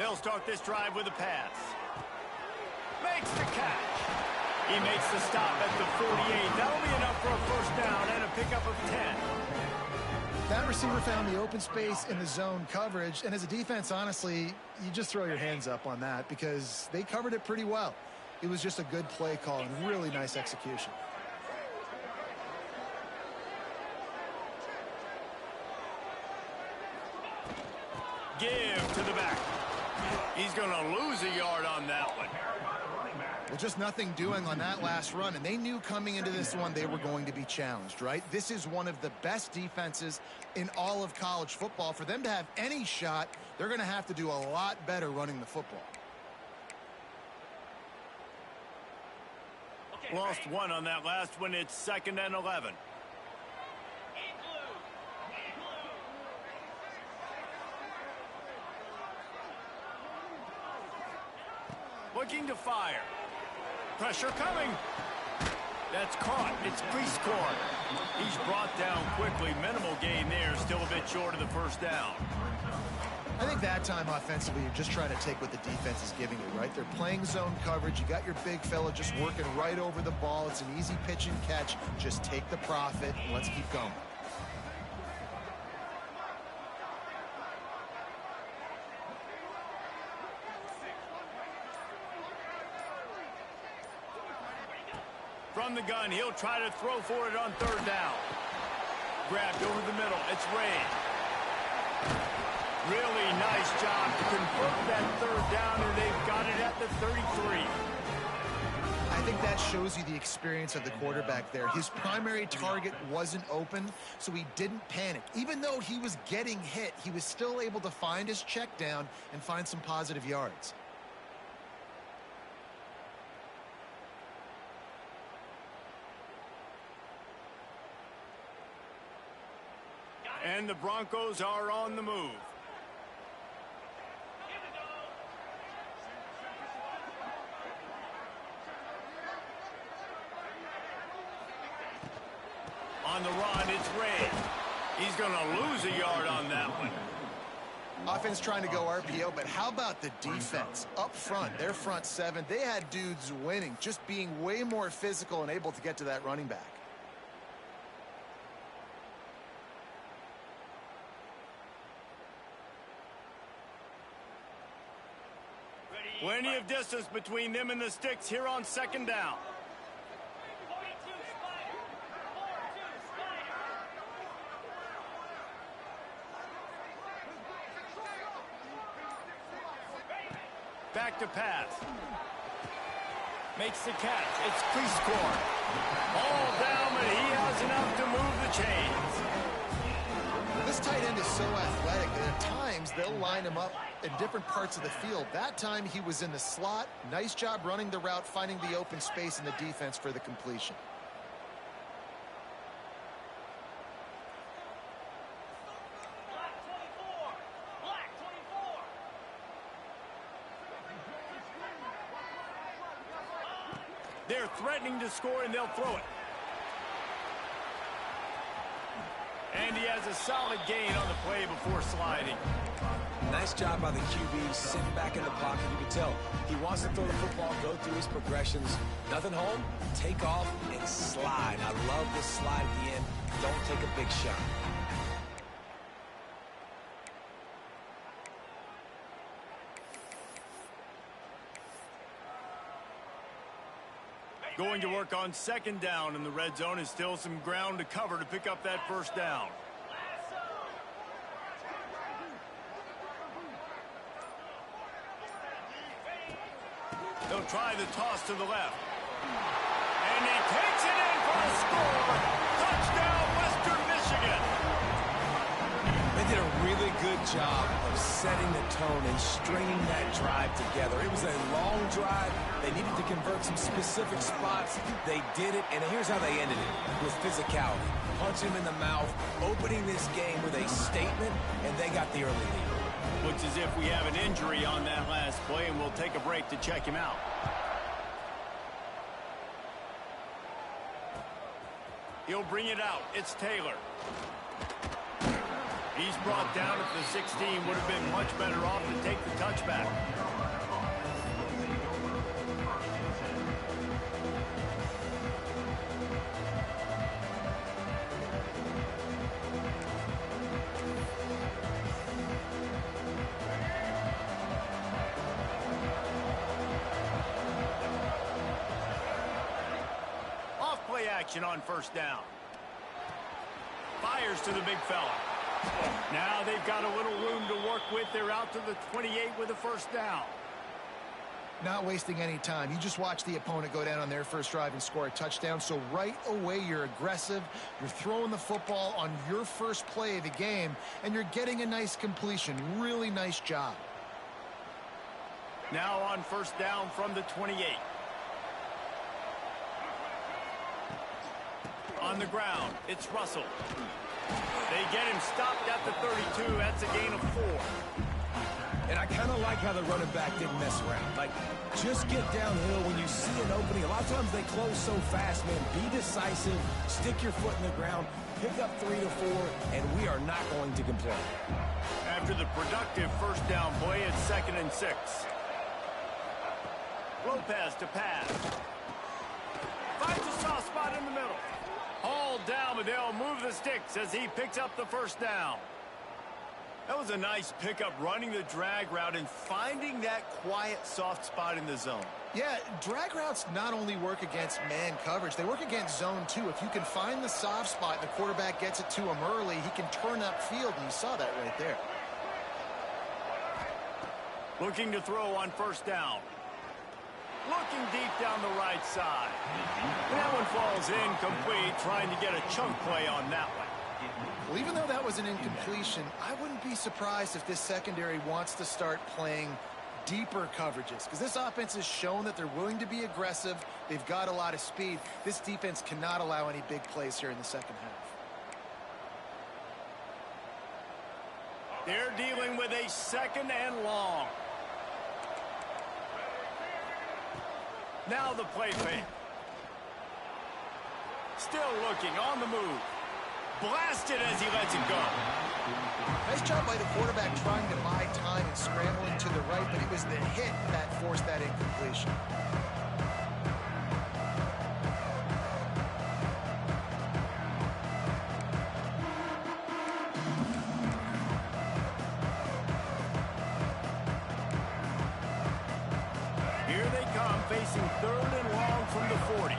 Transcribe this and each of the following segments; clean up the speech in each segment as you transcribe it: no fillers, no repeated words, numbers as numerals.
They'll start this drive with a pass. Makes the catch. He makes the stop at the 48. That'll be enough for a first down and a pickup of 10. That receiver found the open space in the zone coverage, and as a defense, honestly, you just throw your hands up on that because they covered it pretty well. It was just a good play call and really nice execution. Give to the back. He's going to lose a yard on that one. Well, just nothing doing on that last run, and they knew coming into this one they were going to be challenged, right? This is one of the best defenses in all of college football. For them to have any shot, they're going to have to do a lot better running the football. Lost one on that last one. It's 2nd and 11. Looking to fire. Pressure coming. That's caught. It's Prescorn. He's brought down quickly. Minimal gain there. Still a bit short of the first down. I think that time offensively, you're just trying to take what the defense is giving you, right? They're playing zone coverage. You got your big fella just working right over the ball. It's an easy pitch and catch. Just take the profit and let's keep going. From the gun, he'll try to throw for it on 3rd down. Grabbed over the middle. It's Ray. Really nice job to convert that 3rd down, and they've got it at the 33. I think that shows you the experience of the quarterback there. His primary target wasn't open, so he didn't panic. Even though he was getting hit, he was still able to find his check down and find some positive yards. And the Broncos are on the move. On the run, it's Ray. He's going to lose a yard on that one. Offense trying to go RPO, but how about the defense? Up front, their front seven, they had dudes winning, just being way more physical and able to get to that running back. Plenty of distance between them and the sticks here on 2nd down. Back to pass. Makes the catch. It's Prescorn. All down, but he has enough to move the chains. This tight end is so athletic that at times they'll line him up in different parts of the field. That time he was in the slot. Nice job running the route, finding the open space in the defense for the completion. They're threatening to score, and they'll throw it. And he has a solid gain on the play before sliding. Nice job by the QB, sitting back in the pocket. You can tell he wants to throw the football, go through his progressions. Nothing home, take off, and slide. I love this slide at the end. Don't take a big shot. Going to work on 2nd down in the red zone, is still some ground to cover to pick up that first down. They'll try the toss to the left. And he takes it in for a score. Touchdown, Western Michigan. They did a really good job of setting the tone and stringing that drive together. It was a long drive. They needed to convert some specific spots. They did it, and here's how they ended it, with physicality. Punch him in the mouth, opening this game with a statement, and they got the early lead. Looks as if we have an injury on that last play, and we'll take a break to check him out. He'll bring it out. It's Taylor. He's brought down at the 16. Would have been much better off to take the touchback. Off-play action on first down. Fires to the big fella. Now they've got a little room to work with. They're out to the 28 with a first down. Not wasting any time. You just watch the opponent go down on their first drive and score a touchdown. So right away, you're aggressive. You're throwing the football on your first play of the game, and you're getting a nice completion. Really nice job. Now on first down from the 28. On the ground, it's Russell. They get him stopped at the 32. That's a gain of 4. And I kind of like how the running back didn't mess around. Like, just get downhill when you see an opening. A lot of times they close so fast, man. Be decisive. Stick your foot in the ground. Pick up 3 to 4, and we are not going to complain. After the productive first down play, it's 2nd and 6. Lopez to pass. Finds a soft spot in the middle. Hauled down, but they'll move the sticks as he picks up the first down. That was a nice pickup, running the drag route and finding that quiet, soft spot in the zone. Yeah, drag routes not only work against man coverage, they work against zone too. If you can find the soft spot and the quarterback gets it to him early, he can turn upfield, and you saw that right there. Looking to throw on first down. Looking deep down the right side. That one falls incomplete, trying to get a chunk play on that one. Well, even though that was an incompletion, I wouldn't be surprised if this secondary wants to start playing deeper coverages, because this offense has shown that they're willing to be aggressive. They've got a lot of speed. This defense cannot allow any big plays here in the second half. They're dealing with a 2nd and long. Now the play fake. Still looking on the move. Blasted as he lets it go. Nice job by the quarterback trying to buy time and scrambling to the right, but it was the hit that forced that incompletion. Here they come, facing 3rd and long from the 40.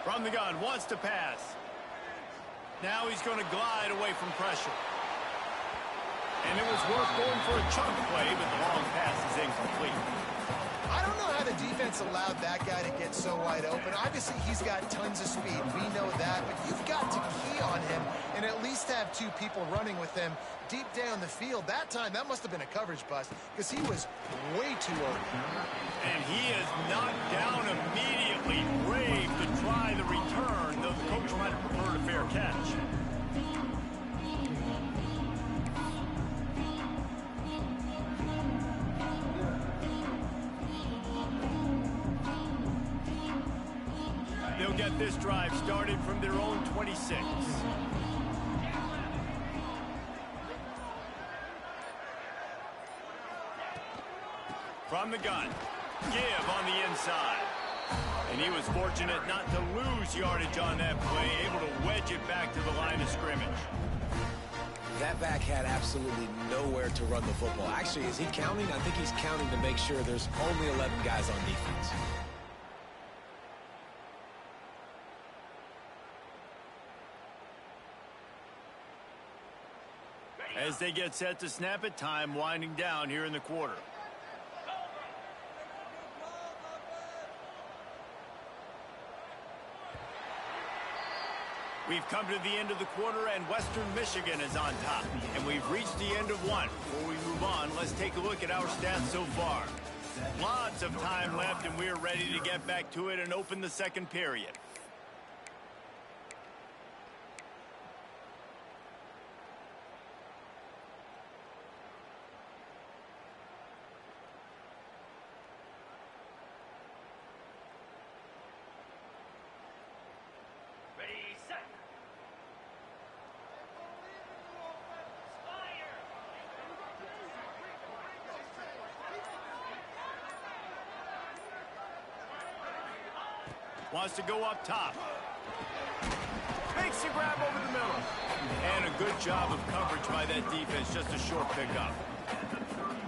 From the gun, wants to pass. Now he's going to glide away from pressure. And it was worth going for a chunk play, but the long pass is incomplete. I don't know how the defense allowed that guy to get so wide open. Obviously, he's got tons of speed. We know that, but you've got to key on him and at least have 2 people running with him deep down the field. That time, that must have been a coverage bust because he was way too open. And he is knocked down immediately. Brave to try the return, though the coach might have preferred a fair catch. They'll get this drive started from their own 26. From the gun, give on the inside. And he was fortunate not to lose yardage on that play, able to wedge it back to the line of scrimmage. That back had absolutely nowhere to run the football. Actually, is he counting? I think he's counting to make sure there's only 11 guys on defense. As they get set to snap it, time winding down here in the quarter. We've come to the end of the quarter, and Western Michigan is on top. And we've reached the end of one. Before we move on, let's take a look at our stats so far. Lots of time left, and we're ready to get back to it and open the second period. Wants to go up top. Makes the grab over the middle. And a good job of coverage by that defense. Just a short pickup.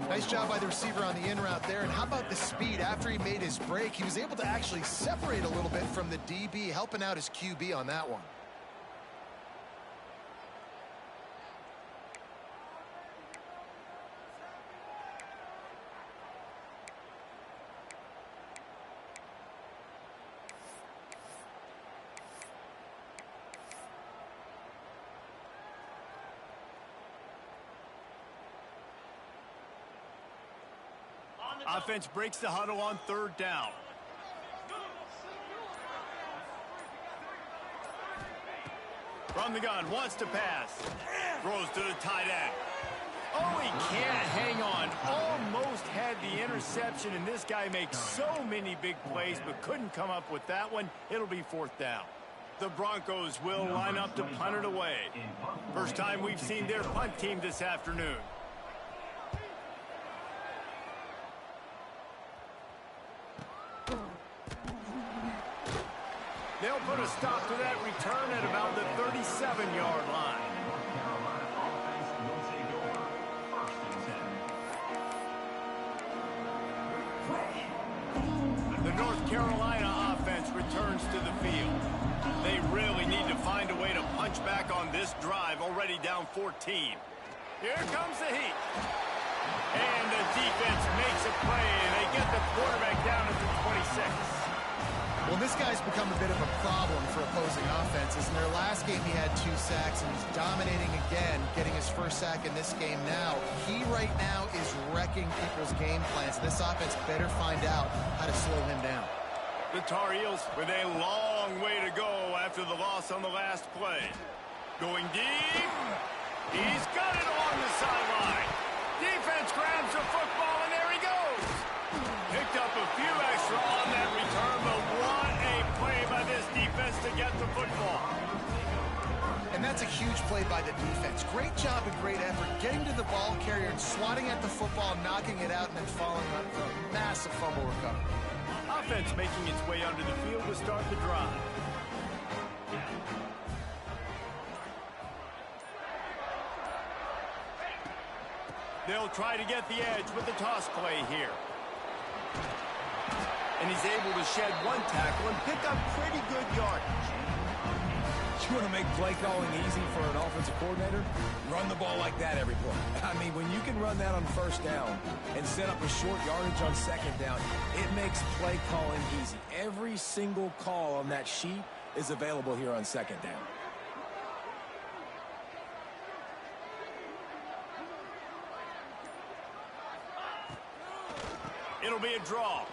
Nice job by the receiver on the in route there. And how about the speed? After he made his break, he was able to actually separate a little bit from the DB, helping out his QB on that one. Offense breaks the huddle on 3rd down. From the gun, wants to pass. Throws to the tight end. Oh, he can't hang on. Almost had the interception, and this guy makes so many big plays, but couldn't come up with that one. It'll be 4th down. The Broncos will line up to punt it away. First time we've seen their punt team this afternoon. They'll put a stop to that return at about the 37-yard line. The North Carolina offense returns to the field. They really need to find a way to punch back on this drive, already down 14. Here comes the heat. And the defense makes a play, and they get the quarterback down at the 26. Well, this guy's become a bit of a problem for opposing offenses. In their last game, he had 2 sacks, and he's dominating again, getting his first sack in this game now. He right now is wrecking people's game plans. This offense better find out how to slow him down. The Tar Heels with a long way to go after the loss on the last play. Going deep. He's got it along the sideline. Defense grabs the football, and there he goes. Picked up a few extra on that return, but what a play by this defense to get the football. And that's a huge play by the defense. Great job and great effort getting to the ball carrier and swatting at the football, knocking it out, and then following up for a massive fumble recovery. Offense making its way onto the field to start the drive. They'll try to get the edge with the toss play here. And he's able to shed 1 tackle and pick up pretty good yardage. You want to make play calling easy for an offensive coordinator? Run the ball like that every play. I mean, when you can run that on 1st down and set up a short yardage on 2nd down, it makes play calling easy. Every single call on that sheet is available here on 2nd down. It'll be a draw.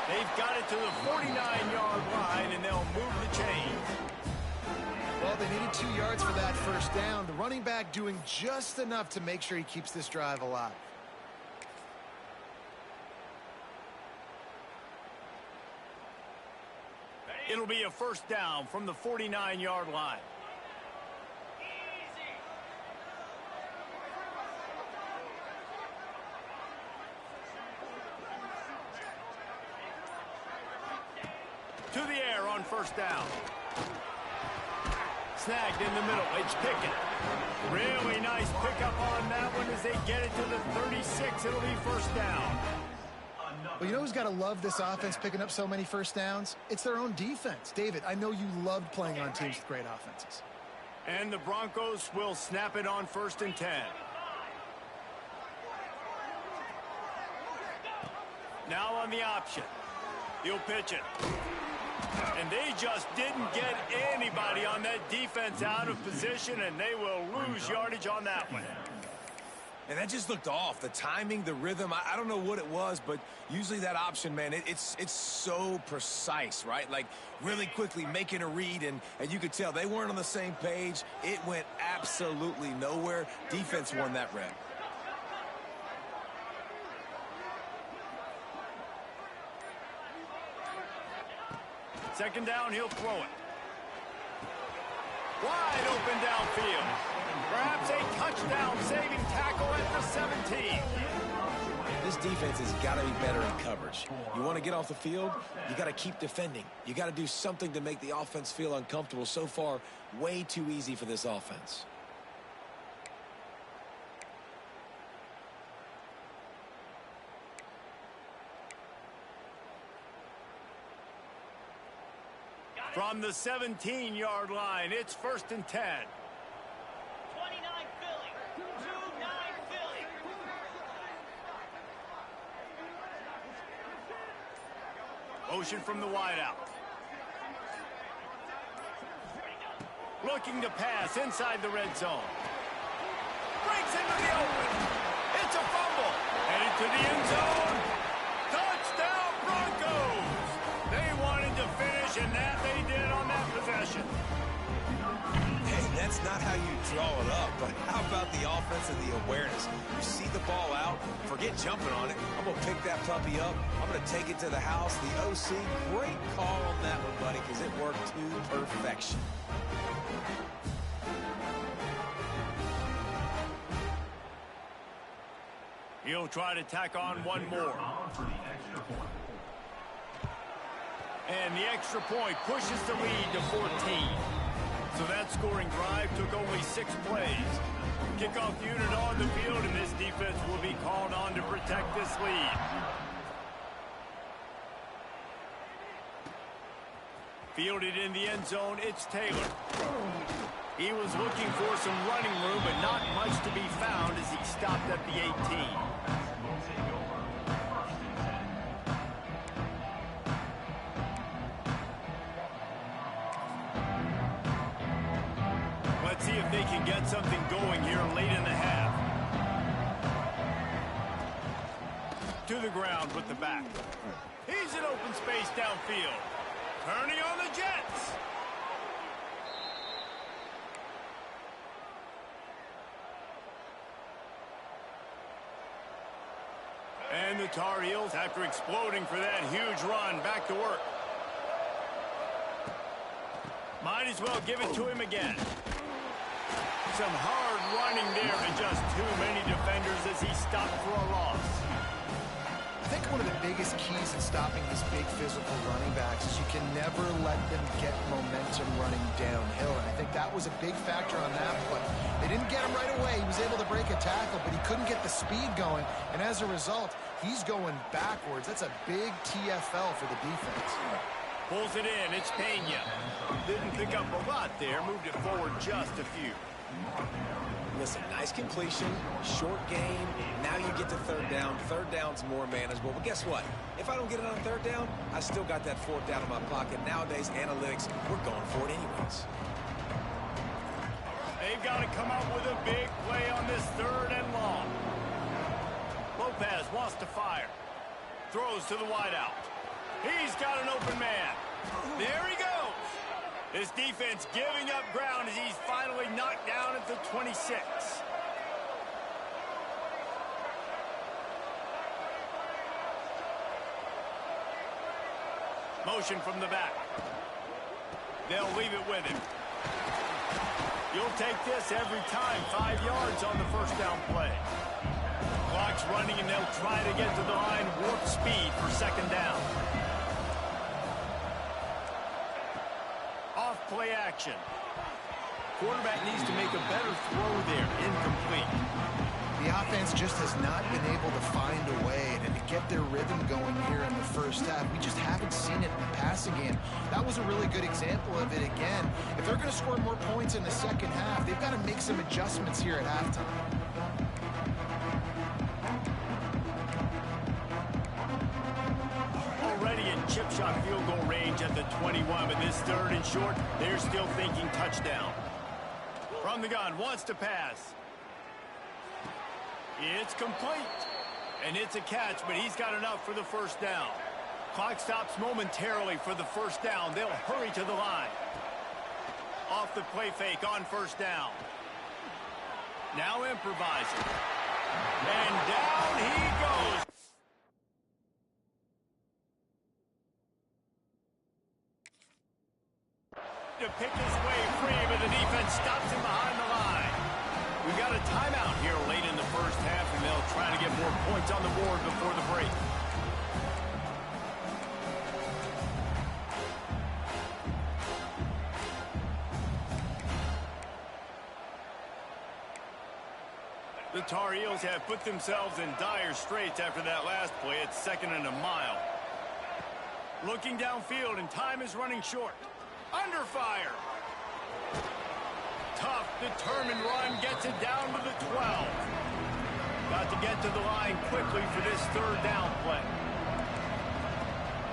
They've got it to the 49-yard line, and they'll move the chains. Well, they needed 2 yards for that 1st down. The running back doing just enough to make sure he keeps this drive alive. It'll be a 1st down from the 49-yard line. To the air on 1st down. Snagged in the middle. It's Pickett. Really nice pickup on that one as they get it to the 36. It'll be 1st down. Well, you know who's got to love this offense picking up so many 1st downs? It's their own defense. David, I know you loved playing on teams with great offenses. And the Broncos will snap it on 1st and 10. Now on the option. He'll pitch it. And they just didn't get anybody on that defense out of position, and they will lose yardage on that one. And that just looked off. The timing, the rhythm, I don't know what it was, but usually that option, man, it's so precise, right? Like really quickly making a read, and you could tell they weren't on the same page. It went absolutely nowhere. Defense won that rep. 2nd down, he'll throw it. Wide open downfield. Perhaps a touchdown saving tackle at the 17. this defense has got to be better in coverage. You want to get off the field, you got to keep defending. You got to do something to make the offense feel uncomfortable. So far, way too easy for this offense. From the 17-yard line, it's 1st and 10. 29 Philly. 2-9 Philly. Motion from the wideout. Looking to pass inside the red zone. Breaks into the open. It's a fumble. Headed to the end zone. Touchdown Broncos. They wanted to finish, and that they did on that possession. Hey, that's not how you draw it up, but how about the offense and the awareness? You see the ball out, forget jumping on it. I'm going to pick that puppy up. I'm going to take it to the house. The OC, great call on that one, buddy, because it worked to perfection. He'll try to tack on one more. And the extra point pushes the lead to 14. So that scoring drive took only 6 plays. Kickoff unit on the field, and this defense will be called on to protect this lead. Fielded in the end zone, it's Taylor. He was looking for some running room, but not much to be found as he stopped at the 18. Let's see if they can get something going here late in the half. To the ground with the back. He's in open space downfield. Turning on the Jets. And the Tar Heels, after exploding for that huge run, back to work. Might as well give it to him again. Some hard running there, but just too many defenders as he stopped for a loss. I think one of the biggest keys in stopping these big physical running backs is you can never let them get momentum running downhill. And I think that was a big factor on that play. They didn't get him right away. He was able to break a tackle, but he couldn't get the speed going. And as a result, he's going backwards. That's a big TFL for the defense. Pulls it in. It's Pena. Didn't pick up a lot there. Moved it forward just a few. Listen, nice completion, short game. Now you get to third down. Third down's more manageable. But guess what? If I don't get it on third down, I still got that fourth down in my pocket. Nowadays, analytics, we're going for it anyways. They've got to come up with a big play on this 3rd and long. Lopez wants to fire. Throws to the wideout. He's got an open man. There he goes. This defense giving up ground as he's finally knocked down at the 26. Motion from the back. They'll leave it with him. You'll take this every time. 5 yards on the first down play. Clock's running, and they'll try to get to the line. Warp speed for 2nd down. Play action. Quarterback needs to make a better throw there. Incomplete. The offense just has not been able to find a way to get their rhythm going here in the first half. We just haven't seen it in the passing game. That was a really good example of it again. If they're going to score more points in the second half, they've got to make some adjustments here at halftime. Chip shot field goal range at the 21, but this 3rd and short, they're still thinking touchdown. From the gun, wants to pass. It's complete. And it's a catch, but he's got enough for the 1st down. Clock stops momentarily for the 1st down. They'll hurry to the line. Off the play fake on 1st down. Now improvising. And down he goes. To pick his way free, but the defense stops him behind the line. We've got a timeout here late in the first half, and they'll try to get more points points on the board before the break. The Tar Heels have put themselves in dire straits after that last play. It's 2nd and a mile. Looking downfield, and time is running short. Under fire. Tough, determined run gets it down to the 12. Got to get to the line quickly for this 3rd down play.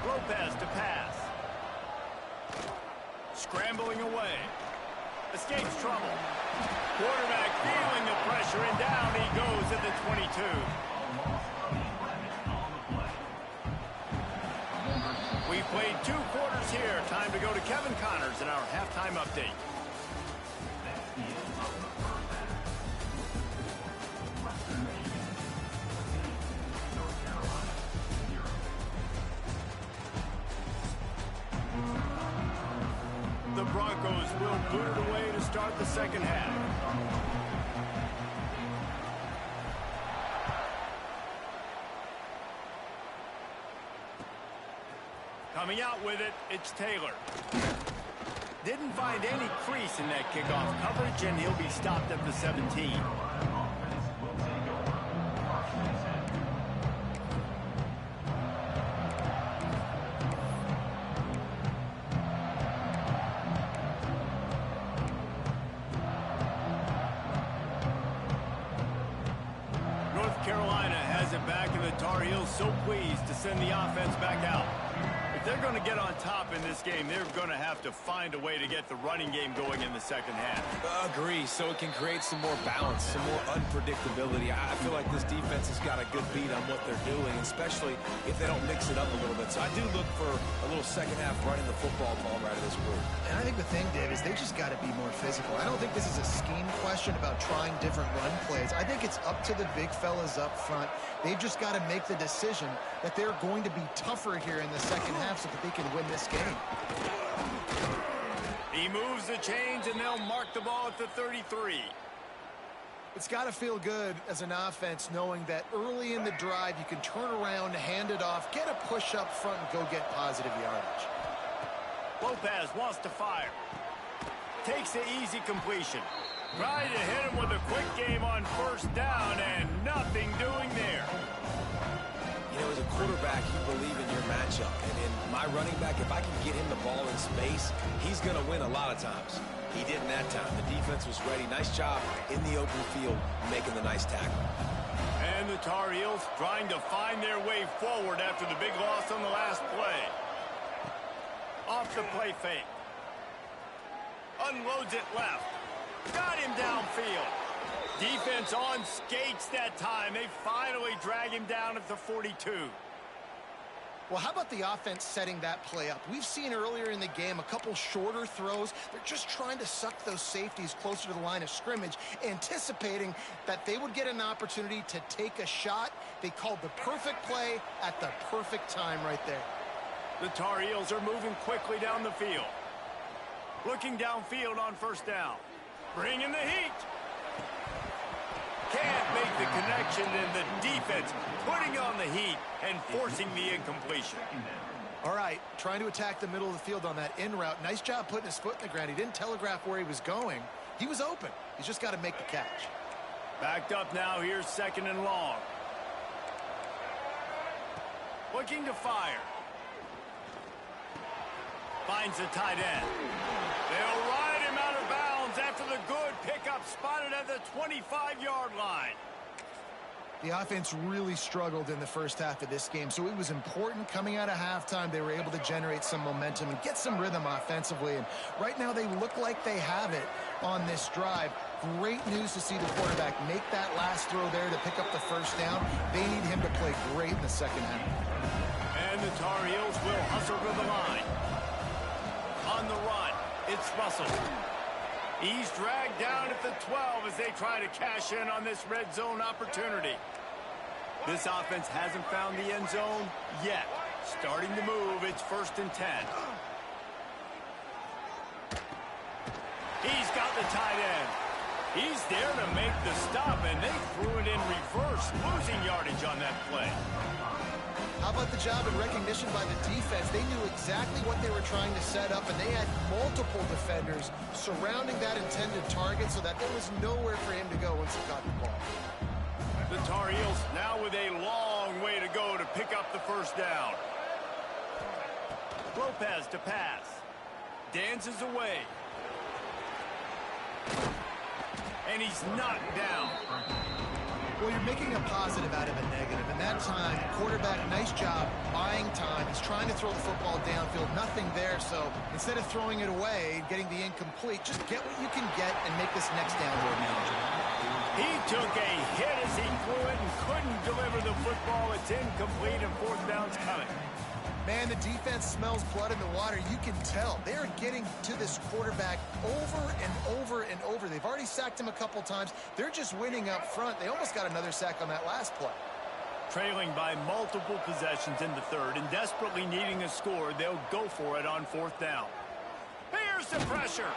Lopez to pass. Scrambling away. Escapes trouble. Quarterback feeling the pressure, and down he goes at the 22. We've played 2 quarters here. Time to go to Kevin Connors in our halftime update. The Broncos will boot it away to start the 2nd half. Coming out with it, it's Taylor. Didn't find any crease in that kickoff coverage, and he'll be stopped at the 17. North Carolina has it back, and the Tar Heels so pleased to send the offense back out. If they're going to get on top in this game, they're going to have to find a way to get the running game going in the 2nd half. Agree, so it can create some more balance, some more unpredictability. I feel like this defense has got a good beat on what they're doing, especially if they don't mix it up a little bit. So I do look for a little 2nd half running the football ball right of this group. And I think the thing, Dave, is they just got to be more physical. I don't think this is a scheme question about trying different run plays. I think it's up to the big fellas up front. They've just got to make the decision that they're going to be tougher here in the 2nd half so that they can win this game. He moves the chains, and they'll mark the ball at the 33. It's got to feel good as an offense knowing that early in the drive you can turn around, hand it off, get a push up front, and go get positive yardage. Lopez wants to fire. Takes the easy completion. Trying to hit him with a quick game on 1st down, and nothing doing there. You know, as a quarterback, you believe in your matchup. And in my running back, if I can get him the ball in space, he's going to win a lot of times. He didn't that time. The defense was ready. Nice job in the open field making the nice tackle. And the Tar Heels trying to find their way forward after the big loss on the last play. Off the play fake. Unloads it left. Got him downfield. Defense on skates that time. They finally drag him down at the 42. Well, how about the offense setting that play up? We've seen earlier in the game a couple shorter throws. They're just trying to suck those safeties closer to the line of scrimmage, anticipating that they would get an opportunity to take a shot. They called the perfect play at the perfect time right there. The Tar Heels are moving quickly down the field. Looking downfield on 1st down. Bringing the heat. Can't make the connection, and the defense putting on the heat and forcing the incompletion. All right, trying to attack the middle of the field on that in route. Nice job putting his foot in the ground. He didn't telegraph where he was going. He was open. He's just got to make the catch. Backed up now. Here's 2nd and long. Looking to fire. Finds the tight end. They'll ride him out of bounds after the good pickup, spotted at the 25-yard line. The offense really struggled in the 1st half of this game, so it was important coming out of halftime. They were able to generate some momentum and get some rhythm offensively, and right now they look like they have it on this drive. Great news to see the quarterback make that last throw there to pick up the 1st down. They need him to play great in the 2nd half. And the Tar Heels will hustle to the line. On the run, it's Russell. He's dragged down at the 12 as they try to cash in on this red zone opportunity. This offense hasn't found the end zone yet. Starting to move, it's 1st and 10. He's got the tight end. He's there to make the stop, and they threw it in reverse force, losing yardage on that play. How about the job and recognition by the defense? They knew exactly what they were trying to set up, and they had multiple defenders surrounding that intended target so that there was nowhere for him to go once he got the ball. The Tar Heels now with a long way to go to pick up the first down. Lopez to pass. Dances away. And he's knocked down. Well, you're making a positive out of a negative. And that time, quarterback, nice job buying time. He's trying to throw the football downfield. Nothing there. So instead of throwing it away, getting the incomplete, just get what you can get and make this next down more manageable. He took a hit as he threw it and couldn't deliver the football. It's incomplete and fourth down's coming. Man, the defense smells blood in the water. You can tell. They're getting to this quarterback over and over and over. They've already sacked him a couple times. They're just winning up front. They almost got another sack on that last play. Trailing by multiple possessions in the third and desperately needing a score, they'll go for it on fourth down. Here's the pressure.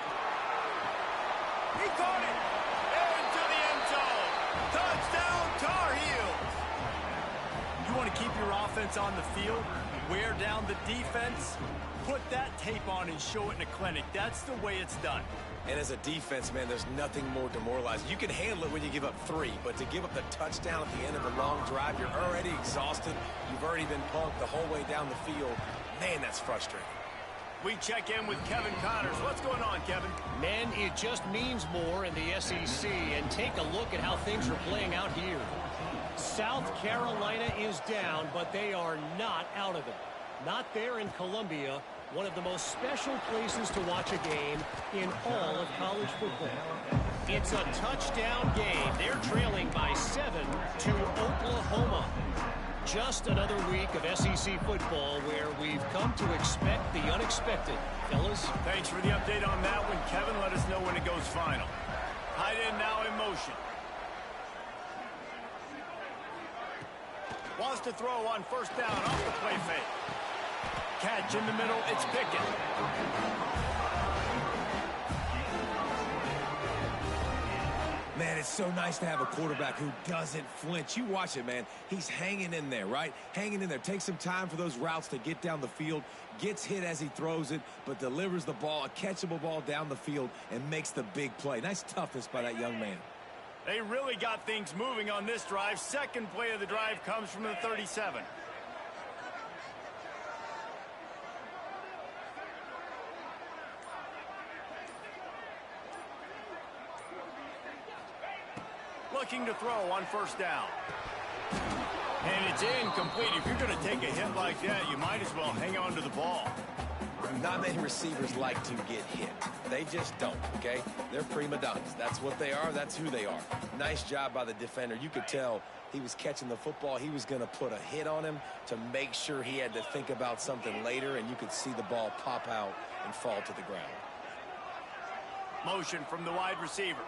He caught it. Into the end zone. Touchdown, Tar Heels. You want to keep your offense on the field? Wear down the defense, put that tape on and show it in a clinic. That's the way it's done. And as a defense, man, there's nothing more demoralizing. You can handle it when you give up 3, but to give up the touchdown at the end of a long drive, you're already exhausted. You've already been punked the whole way down the field. Man, that's frustrating. We check in with Kevin Connors. What's going on, Kevin? Man, it just means more in the SEC. And take a look at how things are playing out here. South Carolina is down, but they are not out of it. Not there in Columbia, one of the most special places to watch a game in all of college football. It's a touchdown game. They're trailing by 7 to Oklahoma. Just another week of SEC football where we've come to expect the unexpected. Fellas? Thanks for the update on that one, Kevin. Let us know when it goes final. Tight end now in motion. Wants to throw on first down off the play fake. Catch in the middle, it's Pickett. Man, it's so nice to have a quarterback who doesn't flinch. You watch it, man. He's hanging in there, right? Hanging in there. Takes some time for those routes to get down the field. Gets hit as he throws it, but delivers the ball, a catchable ball down the field, and makes the big play. Nice toughness by that young man. They really got things moving on this drive. Second play of the drive comes from the 37. Looking to throw on first down. And it's incomplete. If you're going to take a hit like that, you might as well hang on to the ball. Not many receivers like to get hit. They just don't, okay? They're prima donnas. That's what they are. That's who they are. Nice job by the defender. You could tell he was catching the football. He was going to put a hit on him to make sure he had to think about something later, and you could see the ball pop out and fall to the ground. Motion from the wide receiver.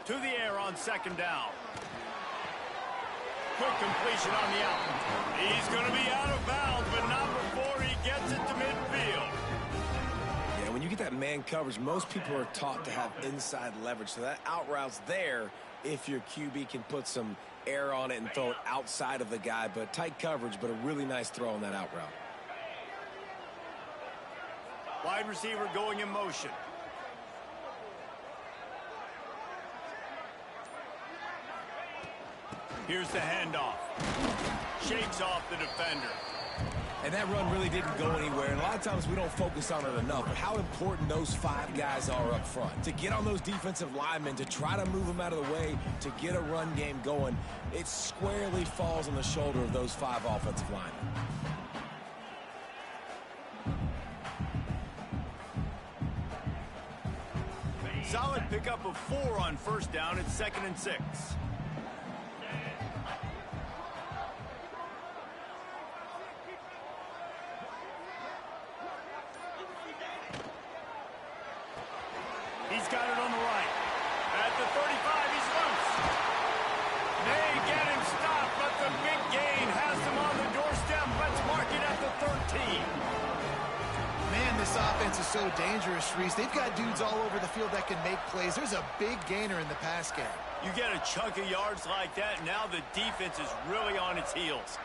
To the air on second down. Quick completion on the out. He's going to be out of bounds, but not before he gets it to midfield. Yeah, when you get that man coverage, most people are taught to have inside leverage. So that out route's there if your QB can put some air on it and throw it outside of the guy. But tight coverage, but a really nice throw on that out route. Wide receiver going in motion. Here's the handoff. Shakes off the defender. And that run really didn't go anywhere. And a lot of times we don't focus on it enough. But how important those 5 guys are up front. To get on those defensive linemen, to try to move them out of the way, to get a run game going, it squarely falls on the shoulder of those 5 offensive linemen. Solid pickup of 4 on first down. It's 2nd and 6. He's got it on the right. At the 35, he's loose. They get him stopped, but the big gain has him on the doorstep. Let's mark it at defense is so dangerous, Reese. They've got dudes all over the field that can make plays. There's a big gainer in the pass game. You get a chunk of yards like that, now the defense is really on its heels.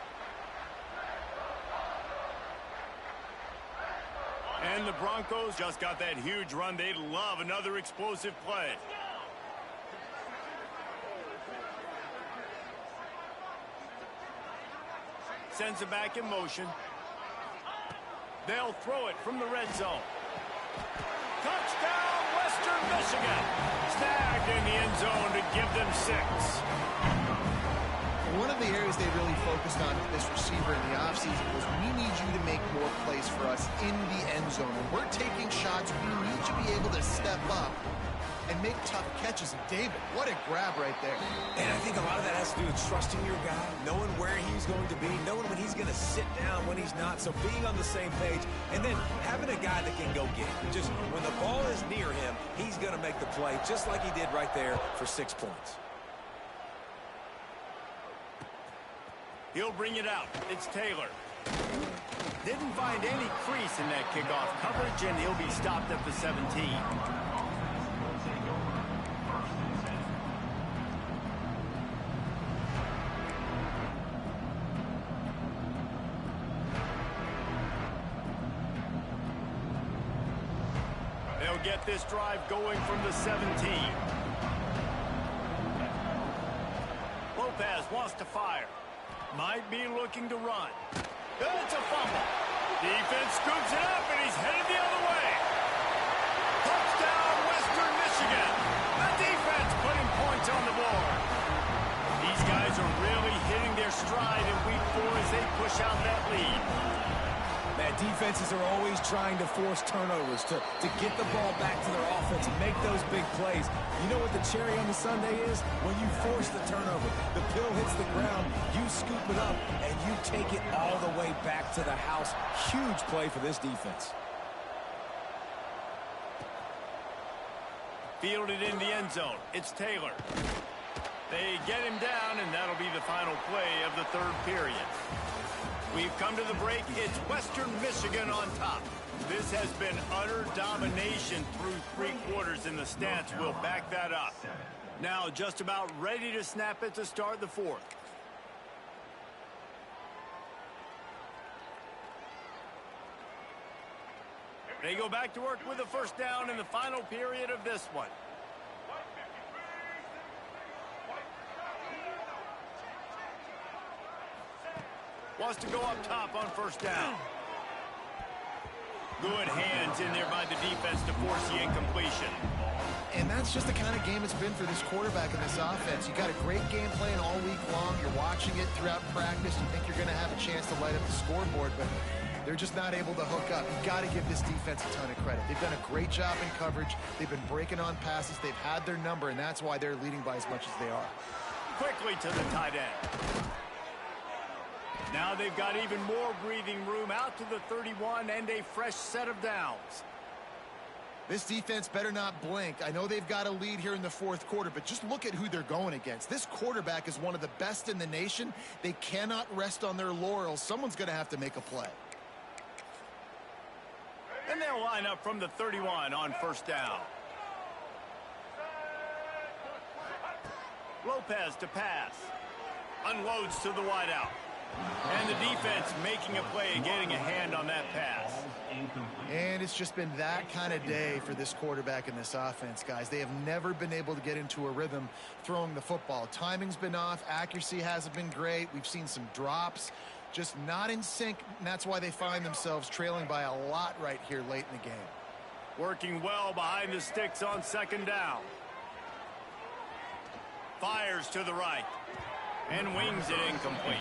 And the Broncos just got that huge run. They'd love another explosive play. Sends it back in motion. They'll throw it from the red zone. Touchdown, Western Michigan. Snagged in the end zone to give them 6. One of the areas they really focused on with this receiver in the offseason was we need you to make more plays for us in the end zone. When we're taking shots, we need you to be able to step up and make tough catches. And David, what a grab right there. And I think a lot of that has to do with trusting your guy, knowing where he's going to be, knowing when he's going to sit down, when he's not. So being on the same page, and then having a guy that can go get it. Just when the ball is near him, he's going to make the play, just like he did right there for 6 points. He'll bring it out. It's Taylor. Didn't find any crease in that kickoff coverage, and he'll be stopped at the 17. They'll get this drive going from the 17. Lopez wants to fire. Might be looking to run. It's a fumble. Defense scoops it up, and he's headed the other way. Touchdown, Western Michigan. The defense putting points on the board. These guys are really hitting their stride in week 4 as they push out that lead. Man, defenses are always trying to force turnovers to get the ball back to their offense and make those big plays. You know what the cherry on the sundae is? When you force the turnover, the pill hits the ground, you scoop it up, and you take it all the way back to the house. Huge play for this defense. Fielded in the end zone. It's Taylor. They get him down, and that'll be the final play of the 3rd period. We've come to the break. It's Western Michigan on top. This has been utter domination through 3 quarters, and the stats will back that up. Now just about ready to snap it to start the 4th. They go back to work with a first down in the final period of this one. Wants to go up top on first down. Good hands in there by the defense to force the incompletion. And that's just the kind of game it's been for this quarterback in this offense. You got a great game plan all week long. You're watching it throughout practice. You think you're going to have a chance to light up the scoreboard, but they're just not able to hook up. You got to give this defense a ton of credit. They've done a great job in coverage. They've been breaking on passes. They've had their number, and that's why they're leading by as much as they are. Quickly to the tight end. Now they've got even more breathing room out to the 31 and a fresh set of downs. This defense better not blink. I know they've got a lead here in the 4th quarter, but just look at who they're going against. This quarterback is one of the best in the nation. They cannot rest on their laurels. Someone's going to have to make a play. And they'll line up from the 31 on first down. Lopez to pass. Unloads to the wideout. And the defense making a play and getting a hand on that pass. And it's just been that kind of day for this quarterback in this offense, guys. They have never been able to get into a rhythm throwing the football. Timing's been off. Accuracy hasn't been great. We've seen some drops. Just not in sync, and that's why they find themselves trailing by a lot right here late in the game. Working well behind the sticks on second down. Fires to the right. And wings it incomplete.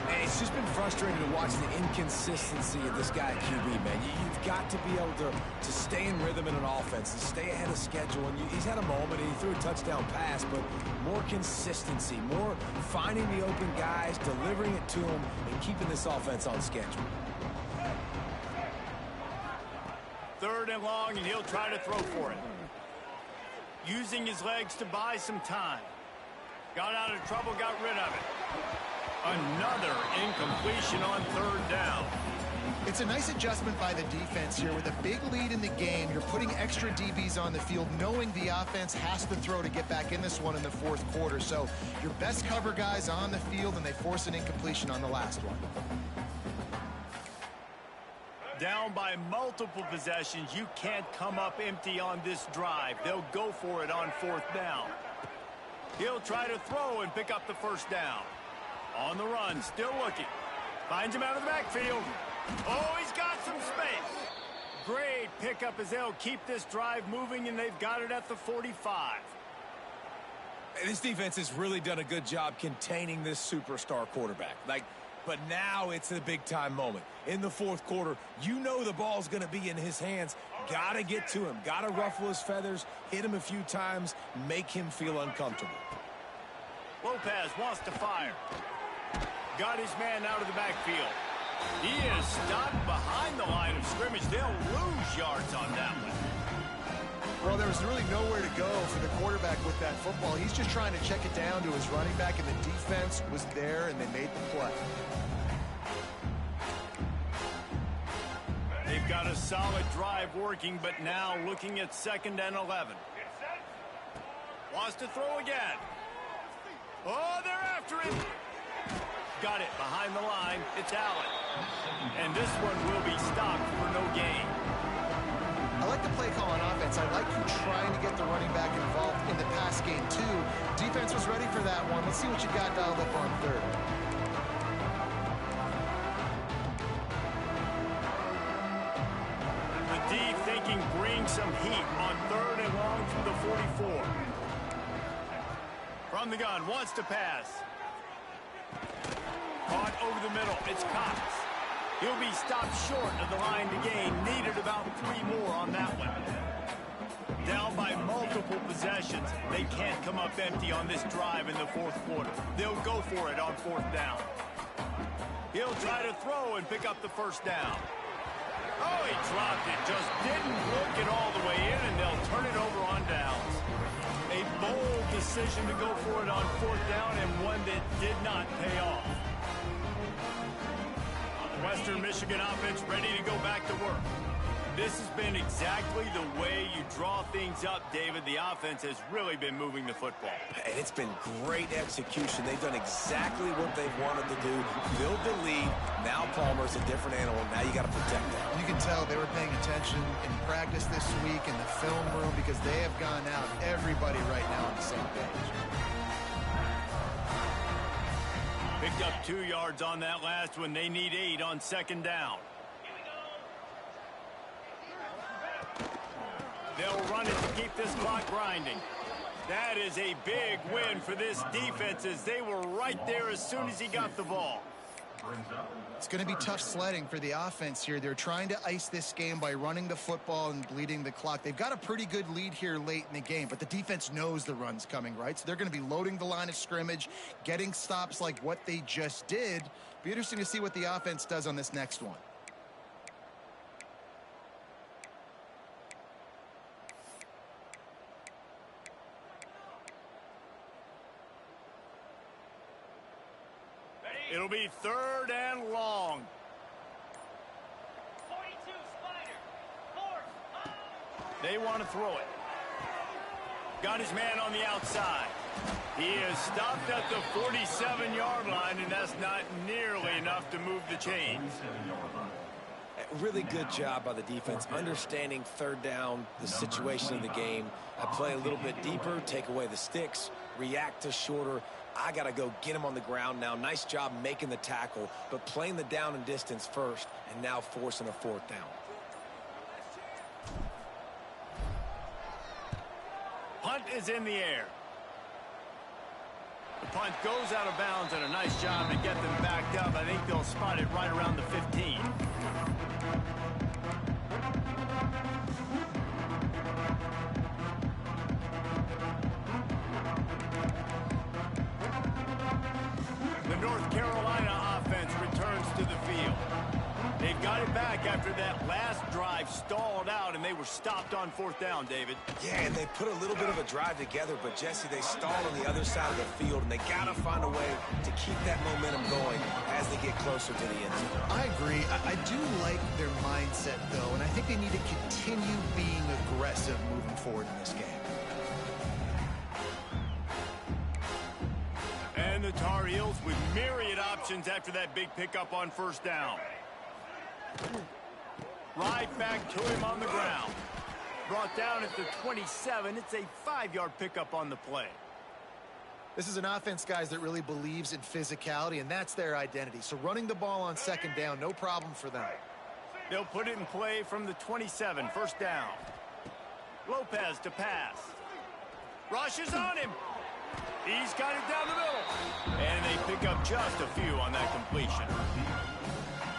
And it's just been frustrating to watch the inconsistency of this guy at QB, man. You've got to be able to stay in rhythm in an offense and stay ahead of schedule. And he's had a moment, and he threw a touchdown pass, but more consistency, more finding the open guys, delivering it to them, and keeping this offense on schedule. 3rd and long, and he'll try to throw for it. Using his legs to buy some time. Got out of trouble, got rid of it. Another incompletion on 3rd down. It's a nice adjustment by the defense here. With a big lead in the game, you're putting extra DBs on the field, knowing the offense has to throw to get back in this one in the fourth quarter. So your best cover guys on the field, and they force an incompletion on the last one. Down by multiple possessions, you can't come up empty on this drive. They'll go for it on fourth down. He'll try to throw and pick up the first down. On the run, still looking. Finds him out of the backfield. Oh, he's got some space. Great pickup as they'll keep this drive moving, and they've got it at the 45. This defense has really done a good job containing this superstar quarterback. But now it's a big-time moment. In the fourth quarter, you know the ball's going to be in his hands. Got to get to him. Got to ruffle his feathers, hit him a few times, make him feel uncomfortable. Lopez wants to fire. Got his man out of the backfield. He is stopped behind the line of scrimmage. They'll lose yards on that one. Well, there was really nowhere to go for the quarterback with that football. He's just trying to check it down to his running back, and the defense was there, and they made the play. They've got a solid drive working, but now looking at 2nd and 11. Wants to throw again. Oh, they're after him. Got it behind the line. It's Allen. And this one will be stopped for no gain. I like the play call on offense. I like you trying to get the running back involved in the pass game, too. Defense was ready for that one. Let's see what you got dialed up on third. The D thinking bring some heat on 3rd and long from the 44. From the gun, wants to pass. Caught over the middle. It's Cox. He'll be stopped short of the line to gain. Needed about 3 more on that one. Down by multiple possessions. They can't come up empty on this drive in the fourth quarter. They'll go for it on 4th down. He'll try to throw and pick up the first down. Oh, he dropped it. Just didn't look it all the way in, and they'll turn it over on downs. A bold decision to go for it on 4th down, and one that did not pay off. Western Michigan offense ready to go back to work. This has been exactly the way you draw things up, David. The offense has really been moving the football. And it's been great execution. They've done exactly what they've wanted to do. Build the lead. Now Palmer's a different animal. Now you got to protect that. You can tell they were paying attention in practice this week in the film room, because they have gone out, everybody right now on the same page. Picked up 2 yards on that last one. They need 8 on 2nd down. They'll run it to keep this clock grinding. That is a big win for this defense, as they were right there as soon as he got the ball. It's going to be tough sledding for the offense here. They're trying to ice this game by running the football and bleeding the clock. They've got a pretty good lead here late in the game, but the defense knows the run's coming, right? So they're going to be loading the line of scrimmage, getting stops like what they just did. Be interesting to see what the offense does on this next one. It'll be 3rd and long. 42, Spider. 4. They want to throw it. Got his man on the outside. He is stopped at the 47-yard line, and that's not nearly enough to move the chains. Really good job by the defense, understanding 3rd down, the situation of the game. I play a little bit deeper, take away the sticks, react to shorter. I got to go get him on the ground now. Nice job making the tackle, but playing the down and distance first, and now forcing a 4th down. Punt is in the air. The punt goes out of bounds, and a nice job to get them backed up. I think they'll spot it right around the 15. The North Carolina offense returns to the field. They've got it come back after that last drive stalled out, and they were stopped on 4th down, David. Yeah, and they put a little bit of a drive together, but, Jesse, they stalled on the other side of the field, and they got to find a way to keep that momentum going as they get closer to the end zone. I agree. I do like their mindset, though, and I think they need to continue being aggressive moving forward in this game. And the Tar Heels with myriad options after that big pickup on 1st down. Right back to him on the ground. Brought down at the 27. It's a 5-yard pickup on the play. This is an offense, guys, that really believes in physicality, and that's their identity. So running the ball on 2nd down, no problem for them. They'll put it in play from the 27, 1st down. Lopez to pass. Rushes on him. He's got it down the middle. And they pick up just a few on that completion.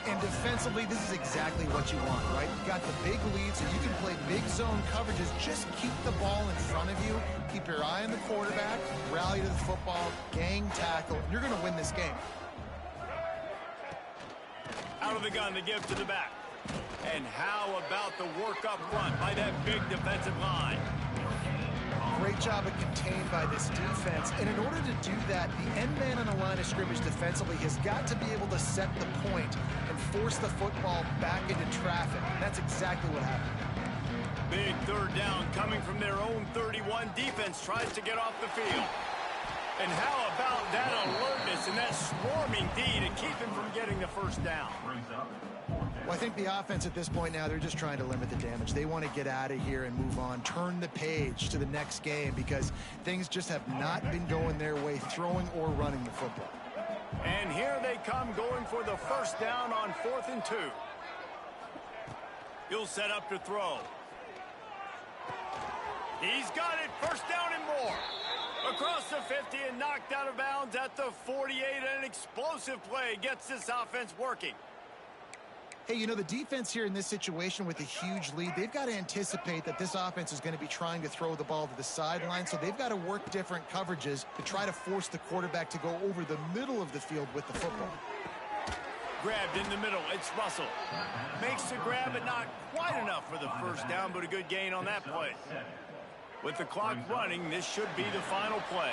And defensively, this is exactly what you want, right? You got the big lead, so you can play big zone coverages. Just keep the ball in front of you. Keep your eye on the quarterback. Rally to the football. Gang tackle. You're going to win this game. Out of the gun to give to the back. And how about the work up front by that big defensive line? Great job of contained by this defense. And in order to do that, the end man on the line of scrimmage defensively has got to be able to set the point and force the football back into traffic. And that's exactly what happened. Big 3rd down coming from their own 31. Defense tries to get off the field. And how about that alertness and that swarming D to keep him from getting the 1st down? Well, I think the offense at this point now, they're just trying to limit the damage. They want to get out of here and move on, turn the page to the next game because things just have not been going their way, throwing or running the football. And here they come going for the 1st down on 4th and 2. He'll set up to throw. He's got it, 1st down and more. Across the 50 and knocked out of bounds at the 48. An explosive play gets this offense working. Hey, you know, the defense here in this situation with a huge lead, they've got to anticipate that this offense is going to be trying to throw the ball to the sideline, so they've got to work different coverages to try to force the quarterback to go over the middle of the field with the football. Grabbed in the middle. It's Russell. Makes the grab, but not quite enough for the 1st down, but a good gain on that play. With the clock running, this should be the final play.